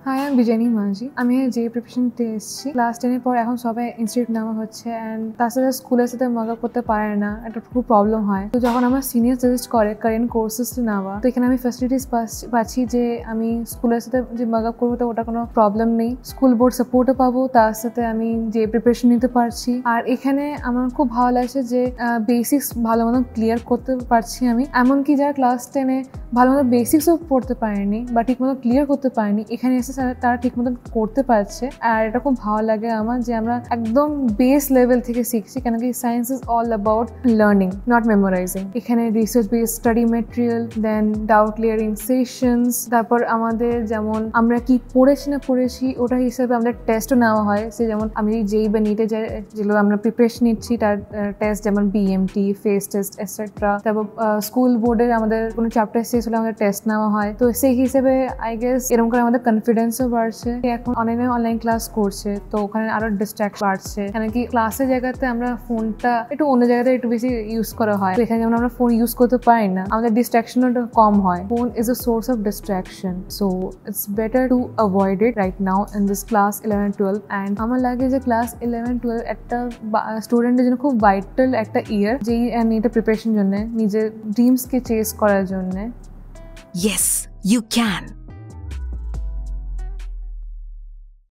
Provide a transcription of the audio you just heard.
High, আমি বিজয়নী মাঝি। আমি যে প্রিপারেশন নিতে এসেছি ক্লাস 10 এর পর এখন সবাই ইনস্টিটিউট নেওয়া হচ্ছে অ্যান্ড তার সাথে স্কুলের সাথে মজা করতে পারে না, একটা খুব প্রবলেম হয়। তো যখন আমার সিনিয়র সাজেস্ট করে কারেন্ট কোর্সেস নেওয়া, তো এখানে আমি ফ্যাসিলিটিস পাচ্ছি যে আমি স্কুলের সাথে যে মজা করবো তো ওটা কোনো প্রবলেম নেই। স্কুল বোর্ড সাপোর্টও পাবো, তার সাথে আমি যে প্রিপারেশন নিতে পারছি। আর এখানে আমার খুব ভালো লাগছে যে বেসিক্স ভালো মতো ক্লিয়ার করতে পারছি আমি। এমনকি যারা ক্লাস 10-এ ভালো মতো বেসিক্সও পড়তে পারেনি বা ঠিক মতো ক্লিয়ার করতে পারেনি, এখানে এসে তারা ঠিক মতো করতে পারছে। আর এটা খুব ভালো লাগে আমার যে আমরা একদম বেস লেভেল থেকে শিখছি, কেন কি science is all about learning, not memorising. এখানে রিসার্চ বেস স্টাডি মেটেরিয়াল, দেন ডাউট ক্লিয়ারিং সেশনস, তারপর আমাদের যেমন আমরা কি পড়েছি না পড়েছি ওটা হিসেবে আমাদের টেস্টও নেওয়া হয়। সে যেমন আমি যেই বা নিটে যেগুলো আমরা প্রিপারেশন নিচ্ছি তার টেস্ট, যেমন বিএমটি, ফেস টেস্ট এটসেট্রা। তারপর স্কুল বোর্ডের আমাদের কোনো চ্যাপ্টার শেষ হলে আমাদের টেস্ট নেওয়া হয়। তো সেই হিসেবে আই গেস এরকম করে আমাদের কনফিডেন্সও বাড়ছে। এখন অনলাইন ক্লাস করছে, তো ওখানে আরো ডিস্ট্র্যাক্ট বাড়ছে, কেন কি ক্লাসের জায়গাতে আমরা ফোনটা একটু অন্য জায়গাতে একটু বেশি ইউজ করা হয়। তো এখানে যেমন আমরা ফোন ইউজ করতে পারি না, আমাদের ডিস্ট্রাকশনও কম হয়। Phone is a source of distraction, so it's better to avoid it right now in this class 11-12। And আমার লাগে যে ক্লাস 11-12 একটা স্টুডেন্টের জন্য খুব ভাইটাল একটা ইয়ার, যেই এটা প্রিপারেশন জন্য, নিজের ড্রিমসকে চেস করার জন্য। Yes, you can.